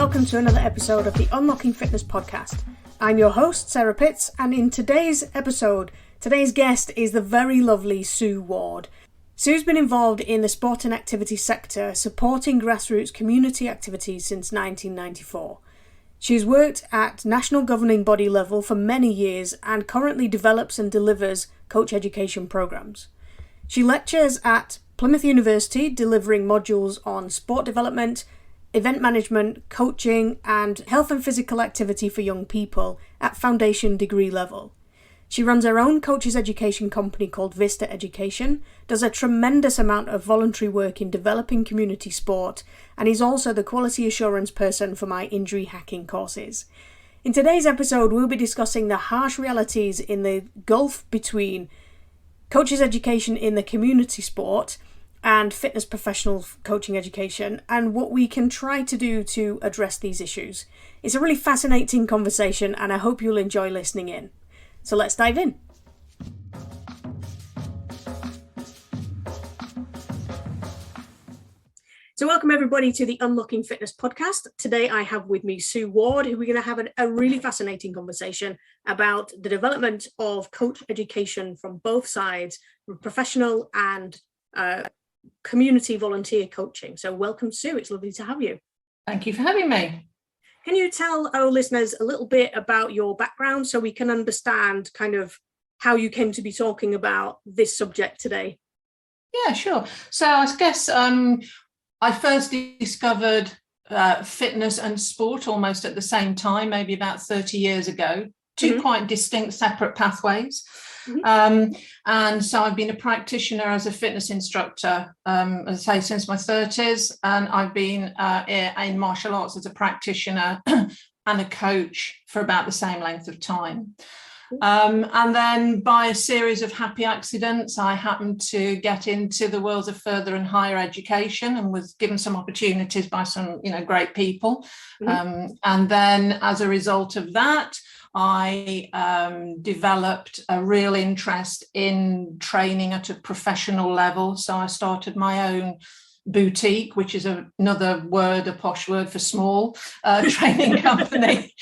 welcome to another episode of the Unlocking Fitness podcast. I'm your host, Sarah Pitts, and in today's episode, today's guest is the very lovely Sue Ward. Sue's been involved in the sport and activity sector, supporting grassroots community activities since 1994. She's worked at national governing body level for many years and currently develops and delivers coach education programs. She lectures at Plymouth University, delivering modules on sport development, event management, coaching, and health and physical activity for young people at foundation degree level. She runs her own coaches education company called Vista Education, does a tremendous amount of voluntary work in developing community sport, and is also the quality assurance person for my injury hacking courses. In today's episode, we'll be discussing the harsh realities in the gulf between coaches education in the community sport and fitness professional coaching education, and what we can try to do to address these issues. It's a really fascinating conversation, and I hope you'll enjoy listening in. So let's dive in. So welcome everybody to the Unlocking Fitness podcast. Today I have with me Sue Ward, who we're going to have a really fascinating conversation about the development of coach education from both sides, professional and community volunteer coaching. So welcome, Sue. It's lovely to have you. Thank you for having me. Can you tell our listeners a little bit about your background so we can understand kind of how you came to be talking about this subject today? Yeah, sure. So I guess I first discovered fitness and sport almost at the same time, maybe about 30 years ago, two quite distinct separate pathways. And so I've been a practitioner as a fitness instructor, as I say, since my 30s, and I've been in martial arts as a practitioner and a coach for about the same length of time. And then by a series of happy accidents, I happened to get into the worlds of further and higher education and was given some opportunities by some, great people. And then as a result of that, I developed a real interest in training at a professional level. So I started my own boutique, which is another word, a posh word for small, training company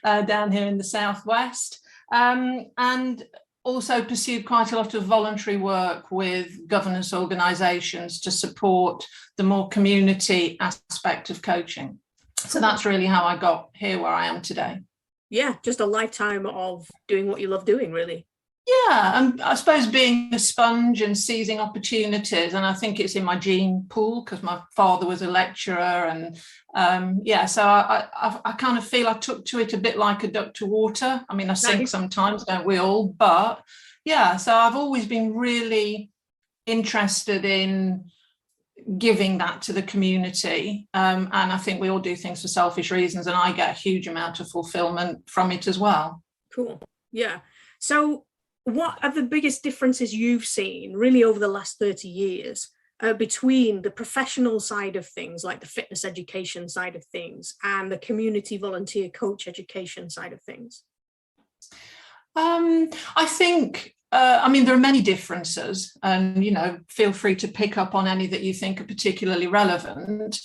down here in the Southwest. And also pursued quite a lot of voluntary work with governance organisations to support the more community aspect of coaching. So that's really how I got here where I am today. Yeah, just a lifetime of doing what you love doing, really. Yeah, and I suppose being a sponge and seizing opportunities, and I think it's in my gene pool because my father was a lecturer, and so I kind of feel I took to it a bit like a duck to water. I mean, I sink sometimes, don't we all? But yeah, so I've always been really interested in giving that to the community, and I think we all do things for selfish reasons, and I get a huge amount of fulfillment from it as well. Cool. Yeah. So what are the biggest differences you've seen really over the last 30 years between the professional side of things, like the fitness education side of things, and the community volunteer coach education side of things? I think there are many differences, and, feel free to pick up on any that you think are particularly relevant.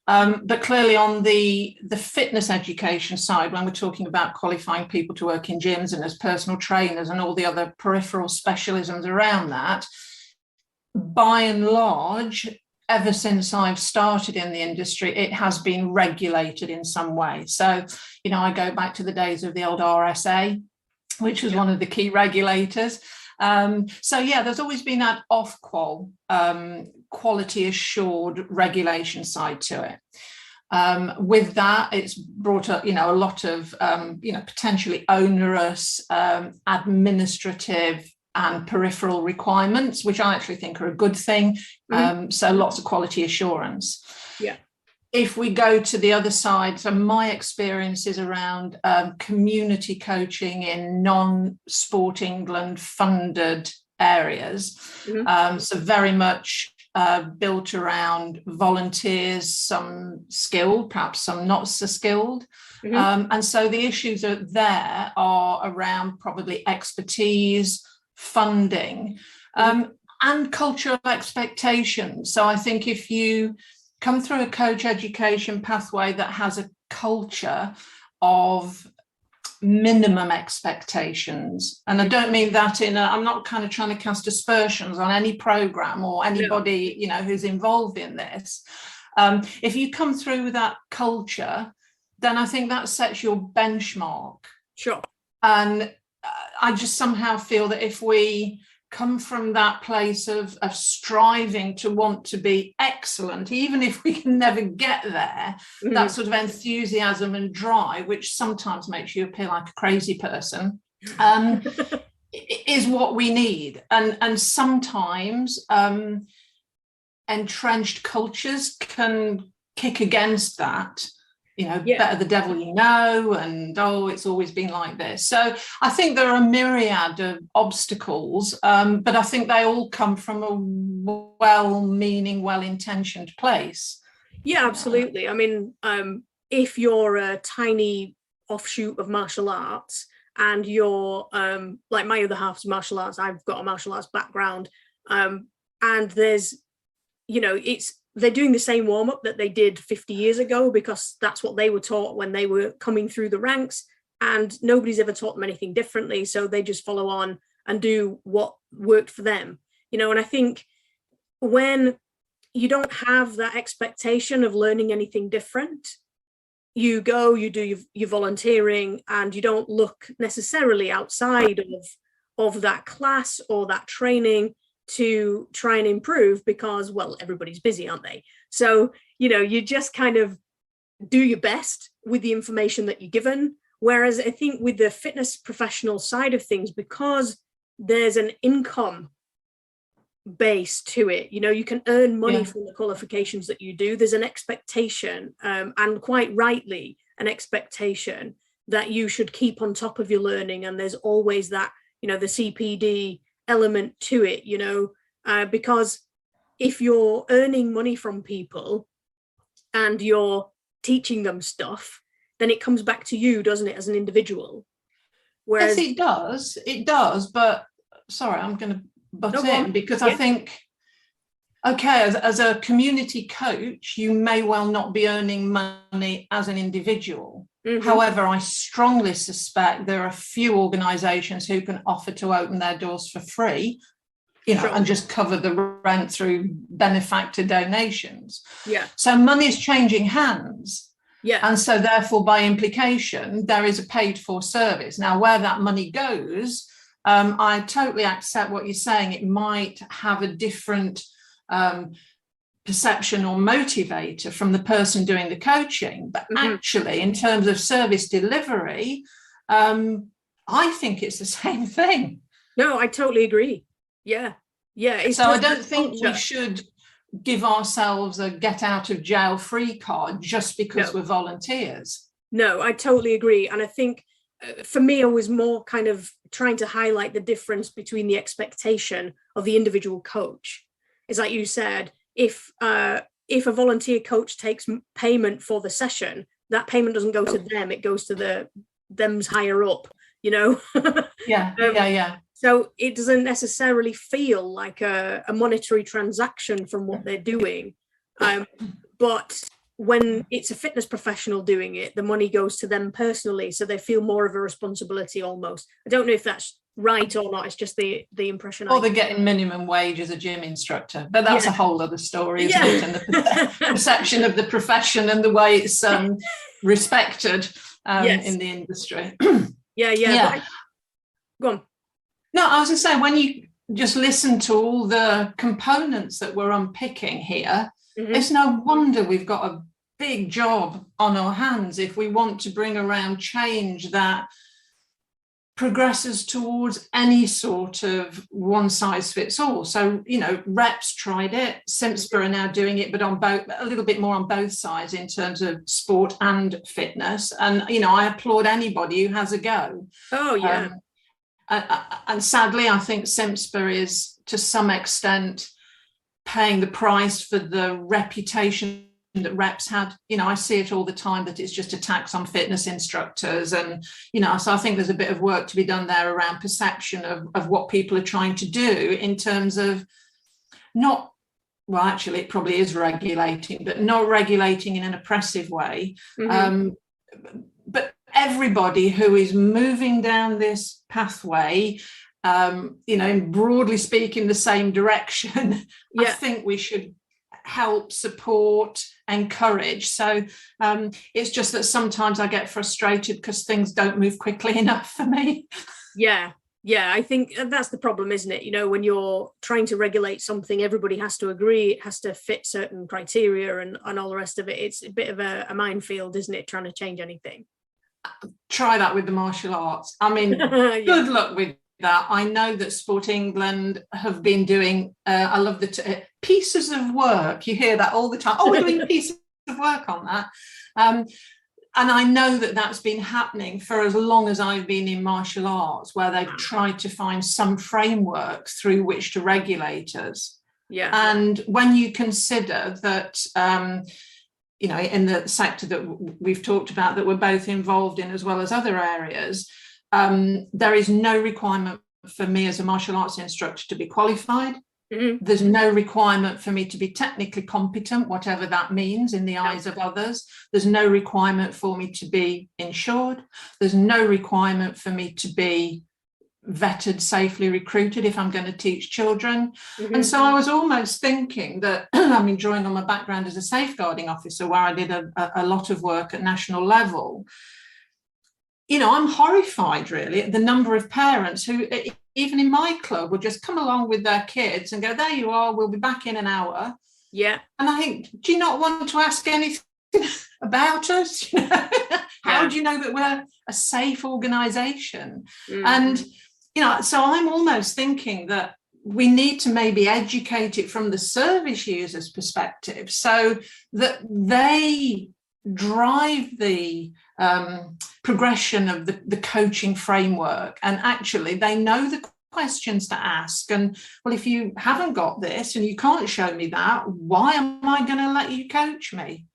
But clearly on the fitness education side, when we're talking about qualifying people to work in gyms and as personal trainers and all the other peripheral specialisms around that, by and large, ever since I've started in the industry, it has been regulated in some way. So, I go back to the days of the old RSA, which was one of the key regulators. There's always been that off-qual, quality assured regulation side to it. With that, it's brought up, a lot of, potentially onerous administrative and peripheral requirements, which I actually think are a good thing. So lots of quality assurance. Yeah. If we go to the other side, so my experience is around community coaching in non-Sport England funded areas. So very much built around volunteers, some skilled, perhaps some not so skilled. And so the issues there are around probably expertise, funding, and cultural expectations. So I think if you come through a coach education pathway that has a culture of minimum expectations. And I don't mean that I'm not kind of trying to cast aspersions on any program or anybody, you know, who's involved in this. If you come through with that culture, then I think that sets your benchmark. Sure. And I just somehow feel that if we come from that place of striving to want to be excellent, even if we can never get there, that sort of enthusiasm and drive, which sometimes makes you appear like a crazy person, is what we need. And sometimes entrenched cultures can kick against that. You know, better the devil you know, and it's always been like this. So I think there are a myriad of obstacles, but I think they all come from a well-meaning, well-intentioned place. Yeah, absolutely. I mean, if you're a tiny offshoot of martial arts and you're like my other half's martial arts, I've got a martial arts background, and there's, you know, they're doing the same warm-up that they did 50 years ago because that's what they were taught when they were coming through the ranks, and nobody's ever taught them anything differently, so they just follow on and do what worked for them, you know. And I think when you don't have that expectation of learning anything different, you go, you do your volunteering, and you don't look necessarily outside of that class or that training to try and improve because, well, everybody's busy, aren't they? So, you know, you just kind of do your best with the information that you're given. Whereas I think with the fitness professional side of things, because there's an income base to it, you know, you can earn money from the qualifications that you do. There's an expectation, and quite rightly, an expectation that you should keep on top of your learning. And there's always that, you know, the CPD element to it, you know, because if you're earning money from people and you're teaching them stuff, then it comes back to you, doesn't it, as an individual? Whereas yes, it does. But sorry, I'm going to butt in because I think, okay, as a community coach, you may well not be earning money as an individual. However, I strongly suspect there are a few organisations who can offer to open their doors for free, you know, and just cover the rent through benefactor donations. Yeah. So money is changing hands. Yeah. And so therefore, by implication, there is a paid for service. Now, where that money goes, I totally accept what you're saying. It might have a different perception or motivator from the person doing the coaching, but actually in terms of service delivery, I think it's the same thing. No, I totally agree. Yeah So I don't think we should give ourselves a get out of jail free card just because we're volunteers. No, I totally agree. And I think for me, I was more kind of trying to highlight the difference between the expectation of the individual coach. It's like you said, if a volunteer coach takes payment for the session, that payment doesn't go to them, it goes to them's higher up, you know. Yeah. So it doesn't necessarily feel like a monetary transaction from what they're doing, but when it's a fitness professional doing it, the money goes to them personally, so they feel more of a responsibility almost. I don't know if that's right or not. It's just the impression. Or they're getting minimum wage as a gym instructor, but that's a whole other story, isn't it? And the perception of the profession and the way it's respected in the industry. Yeah. Go on. No, I was going to say, when you just listen to all the components that we're unpicking here, it's no wonder we've got a big job on our hands if we want to bring around change that progresses towards any sort of one size fits all. So, you know, Reps tried it, Simspa are now doing it, but on both, a little bit more on both sides in terms of sport and fitness. And, you know, I applaud anybody who has a go. Oh, yeah. And sadly, I think Simspa is to some extent paying the price for the reputation that Reps had. You know, I see it all the time that it's just a tax on fitness instructors, and you know, so I think there's a bit of work to be done there around perception of what people are trying to do in terms of not well, actually, it probably is regulating, but not regulating in an oppressive way. But everybody who is moving down this pathway, broadly speaking, the same direction, I think we should help, support, encourage. So it's just that sometimes I get frustrated because things don't move quickly enough for me. Yeah, I think that's the problem, isn't it? When you're trying to regulate something, everybody has to agree, it has to fit certain criteria and all the rest of it. It's a bit of a minefield, isn't it, trying to change anything? Try that with the martial arts. I mean, good luck with that. I know that Sport England have been doing, I love the pieces of work. You hear that all the time. Oh, we're doing pieces of work on that. And I know that that's been happening for as long as I've been in martial arts, where they've tried to find some framework through which to regulate us. And when you consider that, in the sector that we've talked about, that we're both involved in, as well as other areas, there is no requirement for me as a martial arts instructor to be qualified. There's no requirement for me to be technically competent, whatever that means in the eyes of others. There's no requirement for me to be insured. There's no requirement for me to be vetted, safely recruited if I'm going to teach children. And so I was almost thinking that, drawing on my background as a safeguarding officer, where I did a lot of work at national level, I'm horrified really at the number of parents who, even in my club, will just come along with their kids and go, there you are, we'll be back in an hour. And I think, do you not want to ask anything about us? How do you know that we're a safe organisation? And, so I'm almost thinking that we need to maybe educate it from the service users' perspective, so that they drive the progression of the coaching framework, and actually they know the questions to ask. And well, if you haven't got this and you can't show me that, why am I going to let you coach me?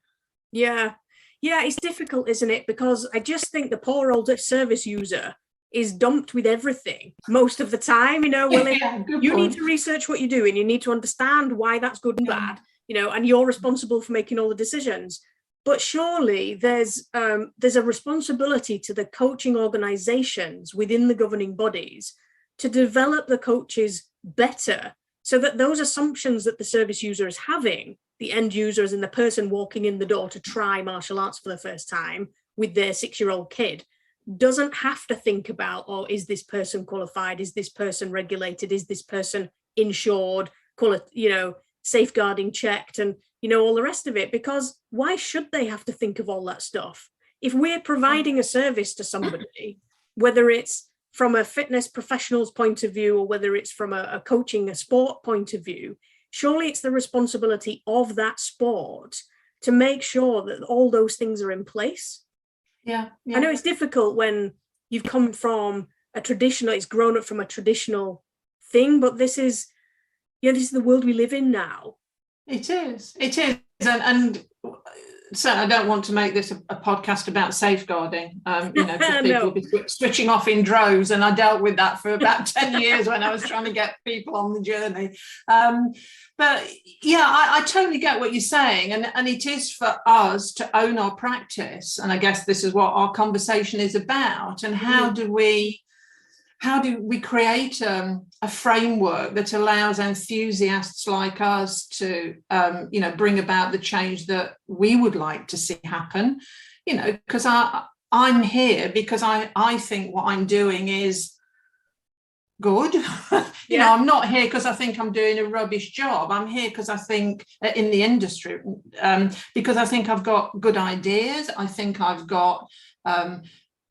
It's difficult, isn't it? Because I just think the poor old service user is dumped with everything most of the time. You need to research what you're doing, you need to understand why that's good and bad, and you're responsible for making all the decisions. But surely there's a responsibility to the coaching organisations within the governing bodies to develop the coaches better, so that those assumptions that the service user is having, the end users and the person walking in the door to try martial arts for the first time with their 6-year-old kid, doesn't have to think about, is this person qualified? Is this person regulated? Is this person insured? Safeguarding checked, and all the rest of it. Because why should they have to think of all that stuff? If we're providing a service to somebody, whether it's from a fitness professional's point of view or whether it's from a coaching, a sport point of view, surely it's the responsibility of that sport to make sure that all those things are in place. I know it's difficult when you've come from a traditional, it's grown up from a traditional thing, but this is the world we live in now. It is. And so I don't want to make this a podcast about safeguarding, because people will be switching off in droves, and I dealt with that for about 10 years when I was trying to get people on the journey. But I totally get what you're saying, and it is for us to own our practice, and I guess this is what our conversation is about. And how do we create a framework that allows enthusiasts like us to, bring about the change that we would like to see happen? Because I'm here because I think what I'm doing is good. I'm not here because I think I'm doing a rubbish job. I'm here because I think in the industry, because I think I've got good ideas. I think I've got a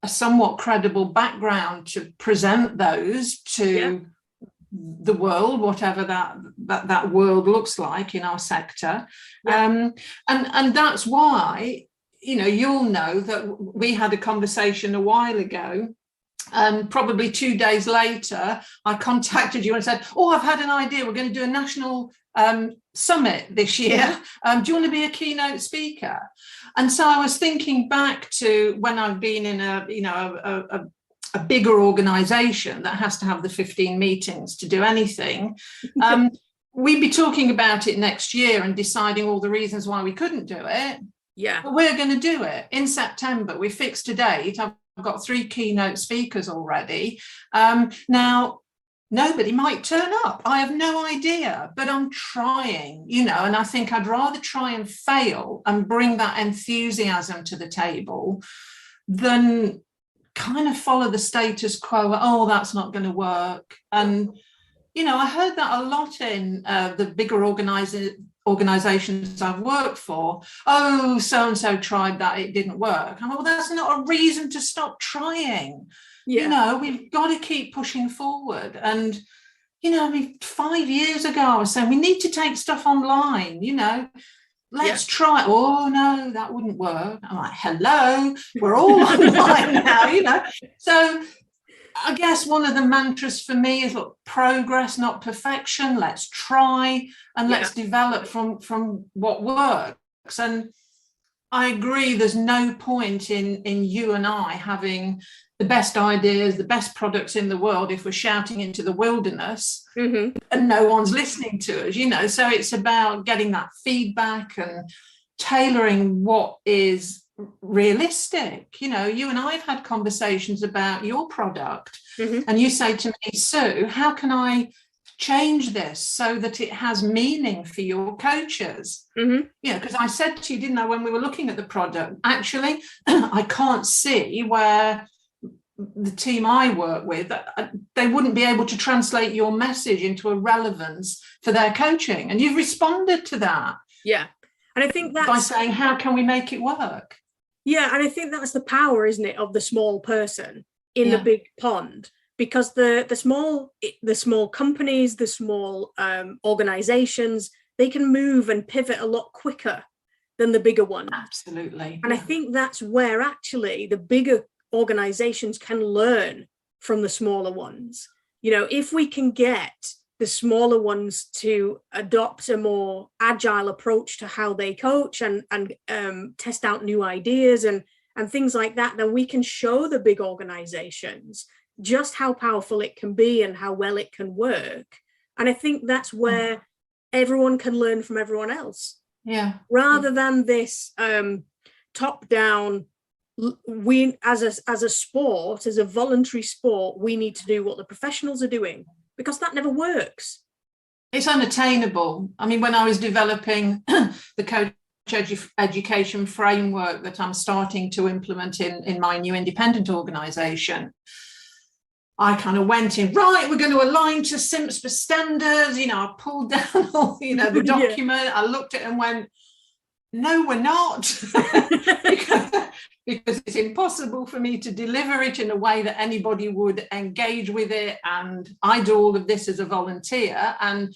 somewhat credible background to present those to the world, whatever that world looks like in our sector. And that's why, you'll know that we had a conversation a while ago, and probably 2 days later, I contacted you and said, I've had an idea. We're going to do a national summit this year. Do you want to be a keynote speaker? And so I was thinking back to when I've been in a bigger organisation that has to have the 15 meetings to do anything. we'd be talking about it next year and deciding all the reasons why we couldn't do it. Yeah. But we're going to do it in September. We fixed a date. I've got 3 keynote speakers already. Now, nobody might turn up. I have no idea, but I'm trying, and I think I'd rather try and fail and bring that enthusiasm to the table than kind of follow the status quo. Oh, that's not going to work. And, I heard that a lot in the bigger organizations I've worked for. Oh, so-and-so tried that, it didn't work. I'm like, well, that's not a reason to stop trying. Yeah. We've got to keep pushing forward. And, 5 years ago, I was saying we need to take stuff online, let's try. Oh, no, that wouldn't work. I'm like, hello, we're all online now, So I guess one of the mantras for me is, look, progress, not perfection. Let's try and let's develop from what works. And I agree, there's no point in you and I having the best ideas, the best products in the world if we're shouting into the wilderness and no one's listening to us, So it's about getting that feedback and tailoring what is realistic. You and I have had conversations about your product, and you say to me, Sue, how can I change this so that it has meaning for your coaches? Because I said to you, didn't I, when we were looking at the product, actually I can't see where the team I work with, they wouldn't be able to translate your message into a relevance for their coaching, and you've responded to that. And I think that's by saying, how can we make it work? And I think that's the power, isn't it, of the small person in the big pond, because the small companies, the small organizations, they can move and pivot a lot quicker than the bigger ones. Absolutely. And I think that's where actually the bigger organizations can learn from the smaller ones. If we can get the smaller ones to adopt a more agile approach to how they coach and test out new ideas and things like that, then we can show the big organizations just how powerful it can be and how well it can work. And I think that's where everyone can learn from everyone else. Rather than this top-down, we as a sport, as a voluntary sport, we need to do what the professionals are doing, because that never works. It's unattainable. I mean, when I was developing the coach education framework that I'm starting to implement in my new independent organization, I kind of went in, right, we're going to align to CIMSPA standards. I pulled down all, the document. I looked at it and went, no, we're not. because it's impossible for me to deliver it in a way that anybody would engage with it. And I do all of this as a volunteer. And,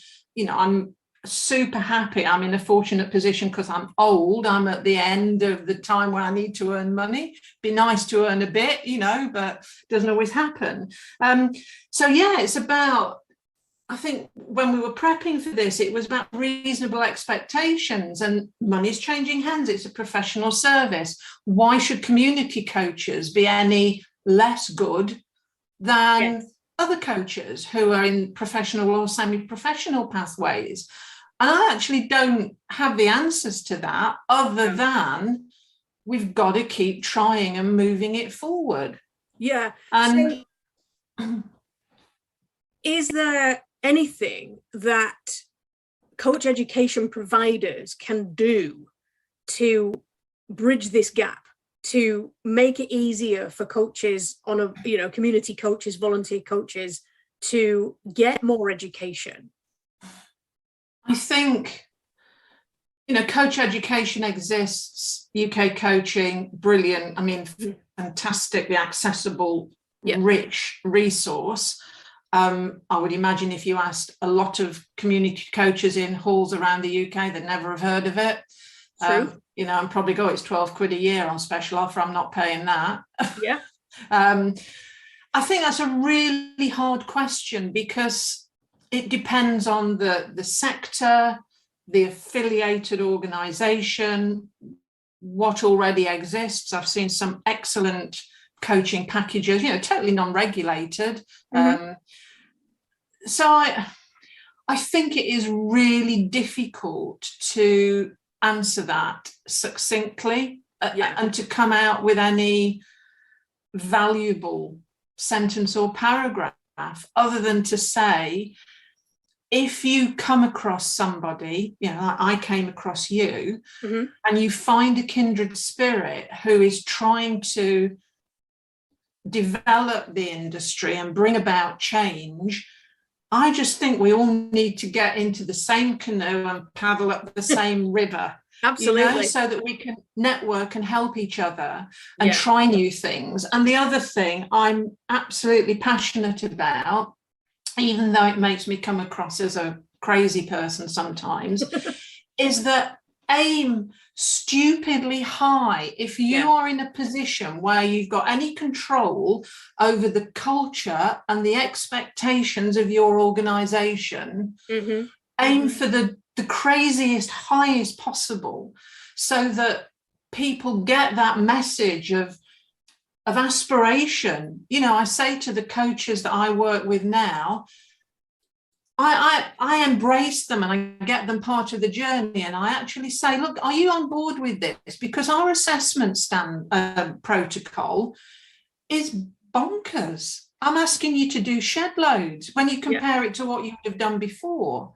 I'm super happy. I'm in a fortunate position because I'm old. I'm at the end of the time where I need to earn money. Be nice to earn a bit, but it doesn't always happen. It's about, I think when we were prepping for this, it was about reasonable expectations, and money's changing hands. It's a professional service. Why should community coaches be any less good than other coaches who are in professional or semi-professional pathways? And I actually don't have the answers to that, other than we've got to keep trying and moving it forward. And is there anything that coach education providers can do to bridge this gap, to make it easier for coaches on a community coaches, volunteer coaches, to get more education? I think coach education exists. UK coaching, brilliant. I mean, fantastically accessible, rich resource. I would imagine if you asked a lot of community coaches in halls around the UK, they'd never have heard of it. And probably go, it's 12 quid a year on special offer. I'm not paying that. I think that's a really hard question, because it depends on the sector, the affiliated organisation, what already exists. I've seen some excellent coaching packages, totally non-regulated. So I think it is really difficult to answer that succinctly and to come out with any valuable sentence or paragraph other than to say, if you come across somebody, I came across you, and you find a kindred spirit who is trying to develop the industry and bring about change, I just think we all need to get into the same canoe and paddle up the same river. Absolutely. So that we can network and help each other and try new things. And the other thing I'm absolutely passionate about, even though it makes me come across as a crazy person sometimes, is that aim stupidly high. If you are in a position where you've got any control over the culture and the expectations of your organization, aim for the craziest highest possible, so that people get that message of aspiration. I say to the coaches that I work with now, I embrace them and I get them part of the journey, and I actually say, look, are you on board with this? Because our assessment protocol is bonkers. I'm asking you to do shed loads when you compare it to what you would have done before.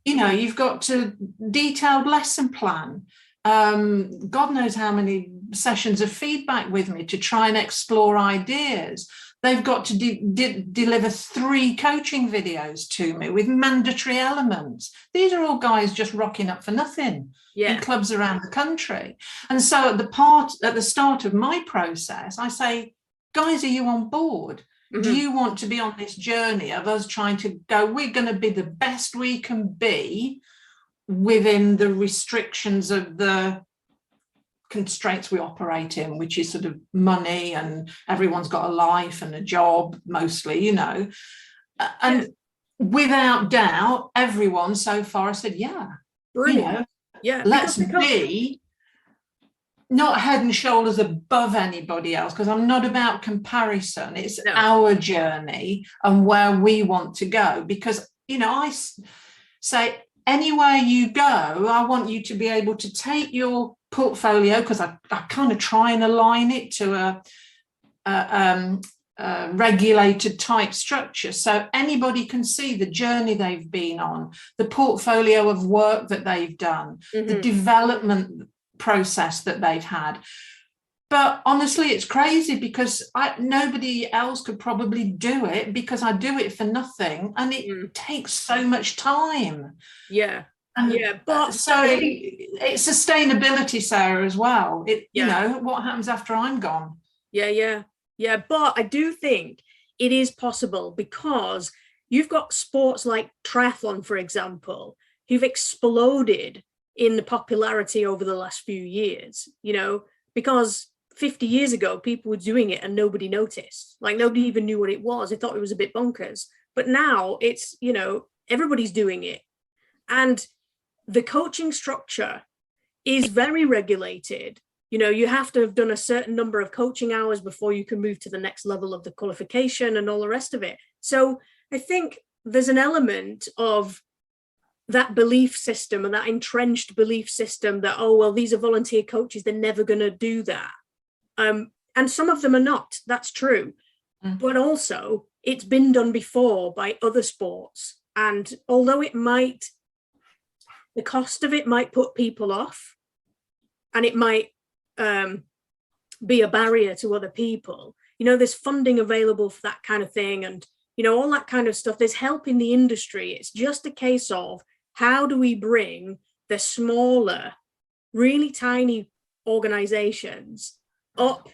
You've got to detailed lesson plan. God knows how many sessions of feedback with me to try and explore ideas. They've got to deliver 3 coaching videos to me with mandatory elements. These are all guys just rocking up for nothing in clubs around the country. And so at the start of my process, I say, guys, are you on board? Do you want to be on this journey of us trying to go, we're going to be the best we can be within the restrictions of the constraints we operate in, which is sort of money, and everyone's got a life and a job mostly, and without doubt, everyone so far has said, brilliant. Let's be not head and shoulders above anybody else, because I'm not about comparison. It's our journey and where we want to go, because I say, anywhere you go, I want you to be able to take your portfolio, because I kind of try and align it to a regulated type structure, so anybody can see the journey they've been on, the portfolio of work that they've done, the development process that they've had. But honestly, it's crazy, because nobody else could probably do it, because I do it for nothing, and it takes so much time. But so it's sustainability, Sarah, as well. What happens after I'm gone? But I do think it is possible, because you've got sports like triathlon, for example, who've exploded in the popularity over the last few years, because 50 years ago, people were doing it and nobody noticed. Like, nobody even knew what it was. They thought it was a bit bonkers. But now it's, everybody's doing it. And the coaching structure is very regulated. You have to have done a certain number of coaching hours before you can move to the next level of the qualification and all the rest of it. So I think there's an element of that belief system, and that entrenched belief system that, these are volunteer coaches, they're never going to do that. And some of them are not, that's true. But also, it's been done before by other sports. And although the cost of it might put people off, and it might be a barrier to other people, there's funding available for that kind of thing, and all that kind of stuff. There's help in the industry. It's just a case of, how do we bring the smaller, really tiny organizations up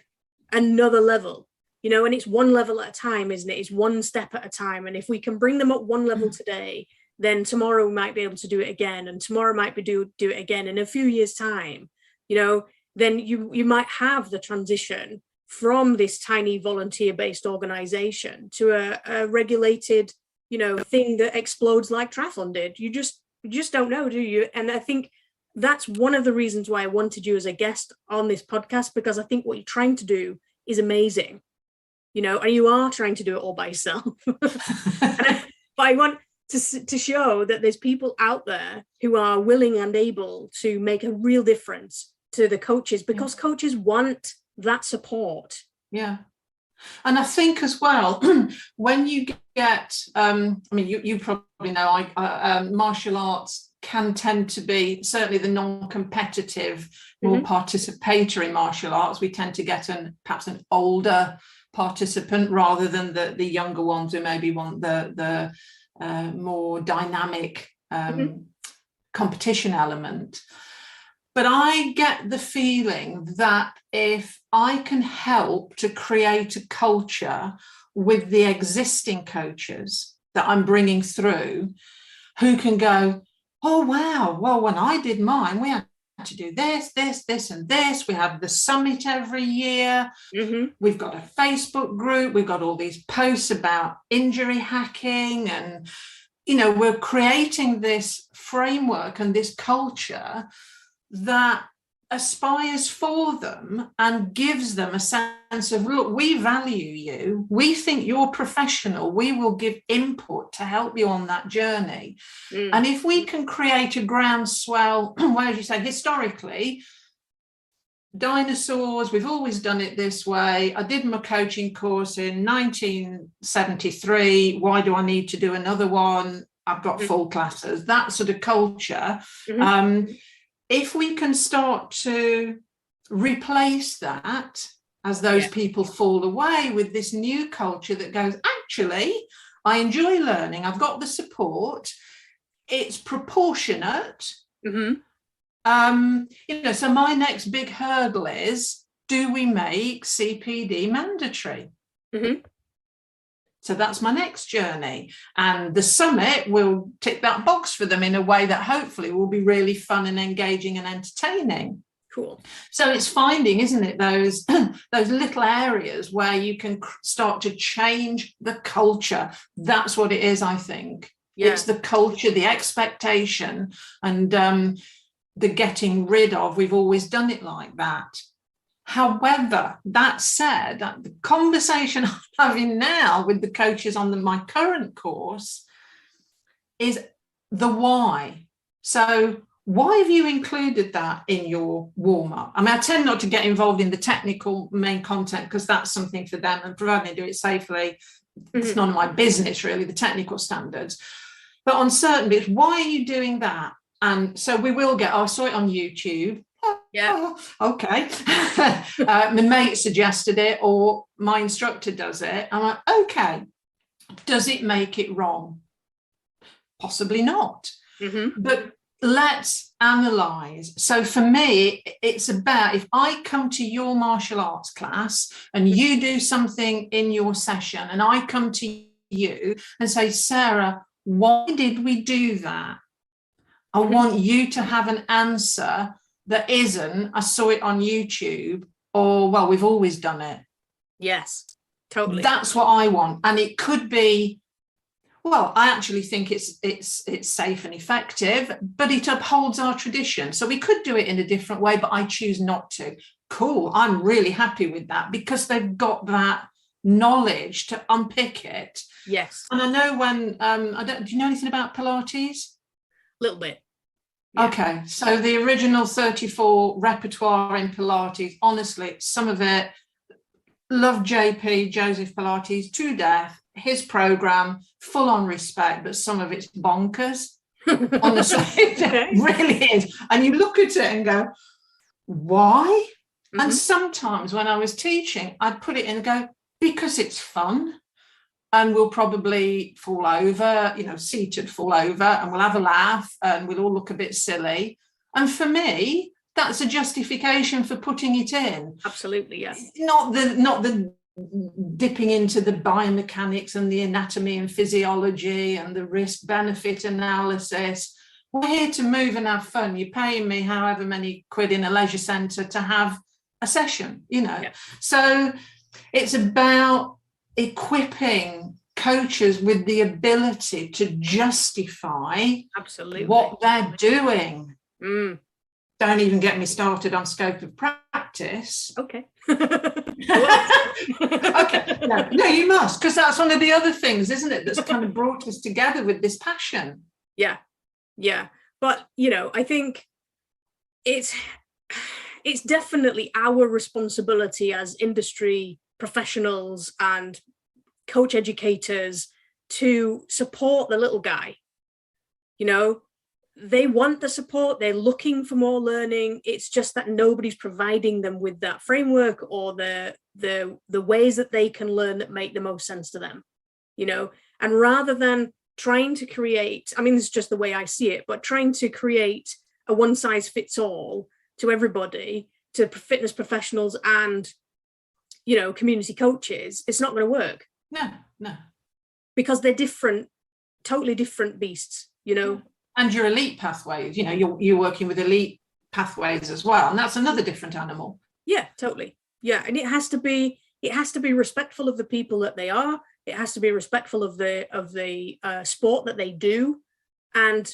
another level, and it's one level at a time, isn't it? It's one step at a time. And if we can bring them up one level today, then tomorrow we might be able to do it again, and tomorrow might be do it again in a few years' time, then you might have the transition from this tiny volunteer-based organization to a regulated, thing that explodes like triathlon did. You just don't know, do you? And I think that's one of the reasons why I wanted you as a guest on this podcast, because I think what you're trying to do is amazing, and you are trying to do it all by yourself. But to show that there's people out there who are willing and able to make a real difference to the coaches, because coaches want that support. Yeah. And I think as well, when you get, you probably know, martial arts can tend to be, certainly the non-competitive, more participatory martial arts, we tend to get perhaps an older participant rather than the younger ones who maybe want the more dynamic competition element. But I get the feeling that if I can help to create a culture with the existing coaches that I'm bringing through, who can go, oh, wow, well, when I did mine, we had to do this, and this. We have the summit every year. We've got a Facebook group. We've got all these posts about injury hacking. And, we're creating this framework and this culture that aspires for them and gives them a sense of, look, we value you, we think you're professional, we will give input to help you on that journey. And if we can create a groundswell, well, as you say, historically, dinosaurs, we've always done it this way. I did my coaching course in 1973. Why do I need to do another one? I've got full classes, that sort of culture. If we can start to replace that as those people fall away with this new culture that goes, actually, I enjoy learning, I've got the support, it's proportionate. So my next big hurdle is, do we make CPD mandatory? So that's my next journey. And the summit will tick that box for them in a way that hopefully will be really fun and engaging and entertaining. Cool. So it's finding, isn't it, those little areas where you can start to change the culture. That's what it is, I think. Yeah. It's the culture, the expectation, and the getting rid of, we've always done it like that. However, that said, the conversation I'm having now with the coaches on my current course is the why. So why have you included that in your warm-up? I mean, I tend not to get involved in the technical main content because that's something for them, and provided they do it safely, it's none of my business, really, the technical standards. But on certain bits, why are you doing that? And so we will get, I saw it on YouTube. Okay. My mate suggested it, or my instructor does it. I'm like, okay, does it make it wrong? Possibly not. But let's analyze. So for me, it's about, if I come to your martial arts class and you do something in your session and I come to you and say, Sarah, why did we do that? I want you to have an answer that isn't, I saw it on YouTube, or, well, we've always done it. Yes, totally. That's what I want. And it could be, well, I actually think it's safe and effective, but it upholds our tradition. So we could do it in a different way, but I choose not to. Cool. I'm really happy with that because they've got that knowledge to unpick it. Yes. And I know when, do you know anything about Pilates? A little bit. Yeah. Okay, so the original 34 repertoire in Pilates, honestly, some of it, love JP, Joseph Pilates, to death, his program, full on respect, but some of it's bonkers. Honestly, it really is. And you look at it and go, why? And sometimes when I was teaching, I'd put it in and go, because it's fun. And we'll probably fall over, seated, fall over, and we'll have a laugh and we'll all look a bit silly. And for me, that's a justification for putting it in. Absolutely, yes. Not the dipping into the biomechanics and the anatomy and physiology and the risk-benefit analysis. We're here to move and have fun. You're paying me however many quid in a leisure centre to have a session, Yeah. So it's about equipping coaches with the ability to justify absolutely what they're doing. Don't even get me started on scope of practice. Okay. Okay. No, you must, because that's one of the other things, isn't it, that's kind of brought us together with this passion. Yeah. But, I think it's definitely our responsibility as industry professionals and coach educators to support the little guy. They want the support, they're looking for more learning. It's just that nobody's providing them with that framework or the ways that they can learn that make the most sense to them, and rather than trying to create, I mean, this is just the way I see it, but trying to create a one size fits all to everybody, to fitness professionals and, community coaches, it's not going to work. No. Because they're different, totally different beasts, And your elite pathways, you're working with elite pathways as well. And that's another different animal. Yeah, totally. Yeah. And it has to be respectful of the people that they are. It has to be respectful of the sport that they do, and,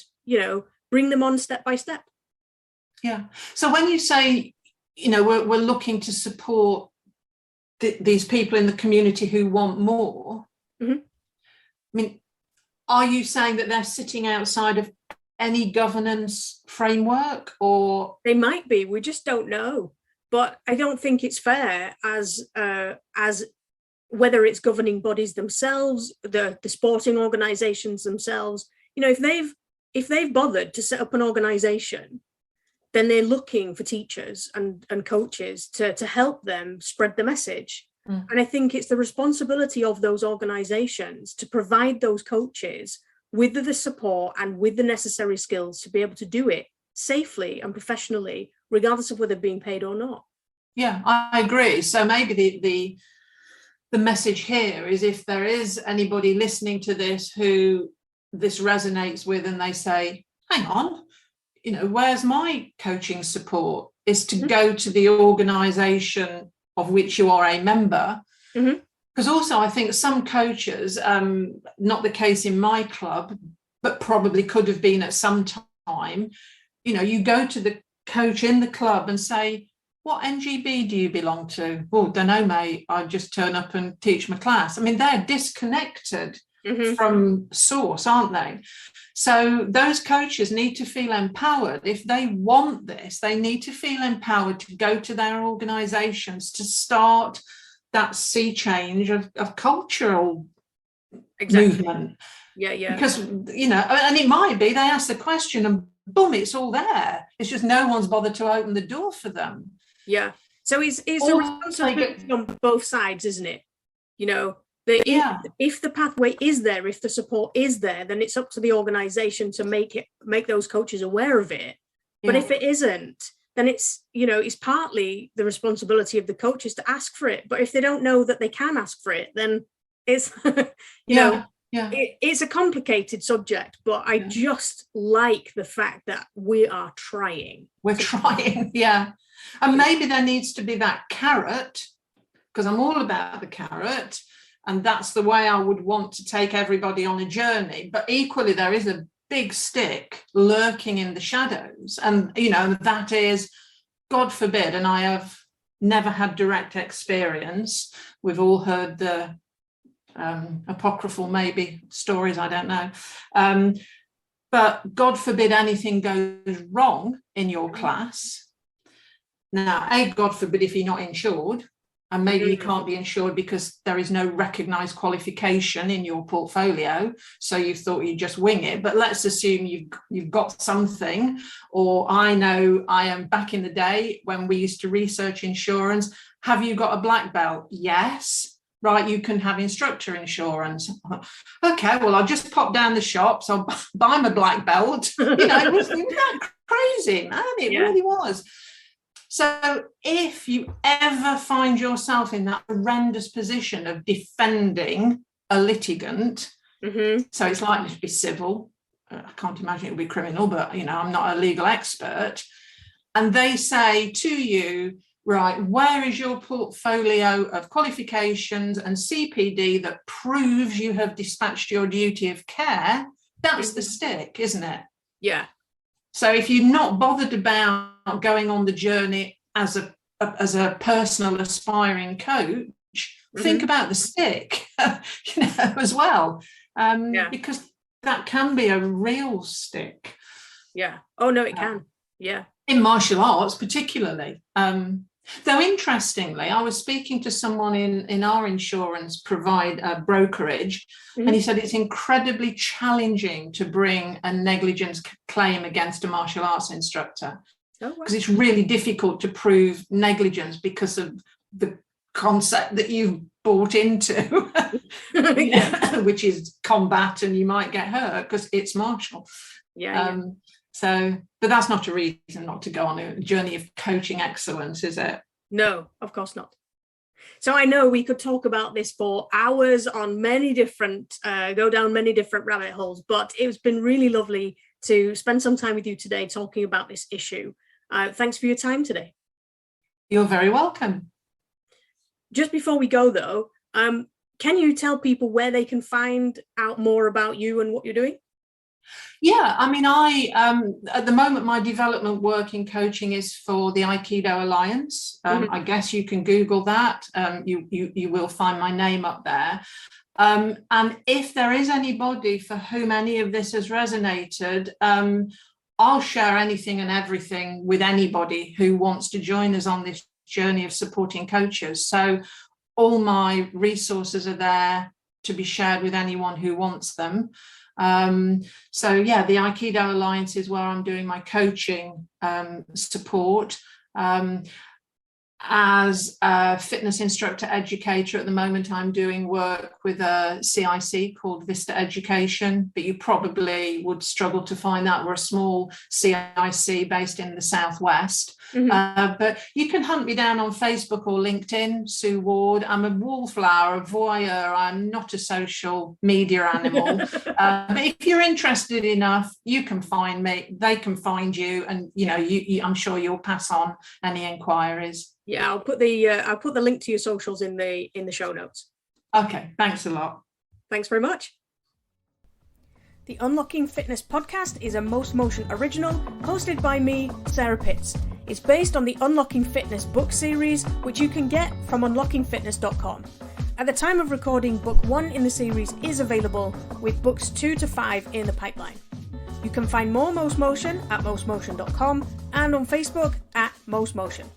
bring them on step by step. Yeah. So when you say, we're looking to support these people in the community who want more, mm-hmm. I mean, are you saying that they're sitting outside of any governance framework, or they might be? We just don't know. But I don't think it's fair as whether it's governing bodies themselves, the sporting organizations themselves. If they've bothered to set up an organization, then they're looking for teachers and coaches to help them spread the message. Mm. And I think it's the responsibility of those organizations to provide those coaches with the support and with the necessary skills to be able to do it safely and professionally, regardless of whether being paid or not. Yeah, I agree. So maybe the message here is, if there is anybody listening to this who this resonates with and they say, hang on, where's my coaching support, is to go to the organisation of which you are a member. Mm-hmm. Because also I think some coaches, not the case in my club, but probably could have been at some time, you go to the coach in the club and say, what NGB do you belong to? Oh, don't know, mate. I just turn up and teach my class. I mean, they're disconnected mm-hmm. from source, aren't they? So those coaches need to feel empowered. If they want this, they need to feel empowered to go to their organisations to start that sea change of cultural movement. Yeah. Because, and it might be they ask the question and boom, it's all there. It's just no one's bothered to open the door for them. Yeah. So it's a responsibility on both sides, isn't it? If the pathway is there, if the support is there, then it's up to the organisation to make those coaches aware of it. But if it isn't, then it's partly the responsibility of the coaches to ask for it. But if they don't know that they can ask for it, then it's it's a complicated subject. But I just like the fact that we are trying. We're trying, yeah. And maybe there needs to be that carrot, because I'm all about the carrot. And that's the way I would want to take everybody on a journey. But equally, there is a big stick lurking in the shadows. And, that is, God forbid, and I have never had direct experience. We've all heard the apocryphal, maybe, stories, I don't know. But God forbid anything goes wrong in your class. Now, God forbid if you're not insured. And maybe you can't be insured because there is no recognised qualification in your portfolio. So you thought you'd just wing it. But let's assume you've got something. Or I know I am back in the day when we used to research insurance. Have you got a black belt? Yes. Right, you can have instructor insurance. Okay, well, I'll just pop down the shops. I'll buy my black belt. It was that crazy, man. It really was. So if you ever find yourself in that horrendous position of defending a litigant, so it's likely to be civil, I can't imagine it would be criminal, but, I'm not a legal expert, and they say to you, right, where is your portfolio of qualifications and CPD that proves you have dispatched your duty of care? That's the stick, isn't it? Yeah. So if you're not bothered about going on the journey as a personal aspiring coach, think about the stick, as well, because that can be a real stick. Yeah. Oh no, it can. Yeah. In martial arts, particularly. Though interestingly, I was speaking to someone in our insurance brokerage, and he said it's incredibly challenging to bring a negligence claim against a martial arts instructor, because it's really difficult to prove negligence because of the concept that you've bought into, which is combat, and you might get hurt because it's martial. So, but that's not a reason not to go on a journey of coaching excellence, is it? No, of course not. So I know we could talk about this for hours on many different, go down many different rabbit holes, but it's been really lovely to spend some time with you today talking about this issue. Thanks for your time today. You're very welcome. Just before we go though, can you tell people where they can find out more about you and what you're doing? Yeah, I mean, at the moment, my development work in coaching is for the Aikido Alliance. I guess you can Google that. You will find my name up there. And if there is anybody for whom any of this has resonated, I'll share anything and everything with anybody who wants to join us on this journey of supporting coaches. So all my resources are there to be shared with anyone who wants them. So yeah, the Aikido Alliance is where I'm doing my coaching support. As a fitness instructor educator at the moment, I'm doing work with a CIC called Vista Education, but you probably would struggle to find that. We're a small CIC based in the Southwest. But you can hunt me down on Facebook or LinkedIn, Sue Ward. I'm a wallflower, a voyeur. I'm not a social media animal. But if you're interested enough, you can find me. They can find you, and I'm sure you'll pass on any inquiries. Yeah, I'll put the link to your socials in the show notes. Okay, thanks a lot. Thanks very much. The Unlocking Fitness podcast is a Most Motion original, hosted by me, Sarah Pitts. It's based on the Unlocking Fitness book series, which you can get from unlockingfitness.com. At the time of recording, book 1 in the series is available, with books 2 to 5 in the pipeline. You can find more Most Motion at mostmotion.com and on Facebook at Most Motion.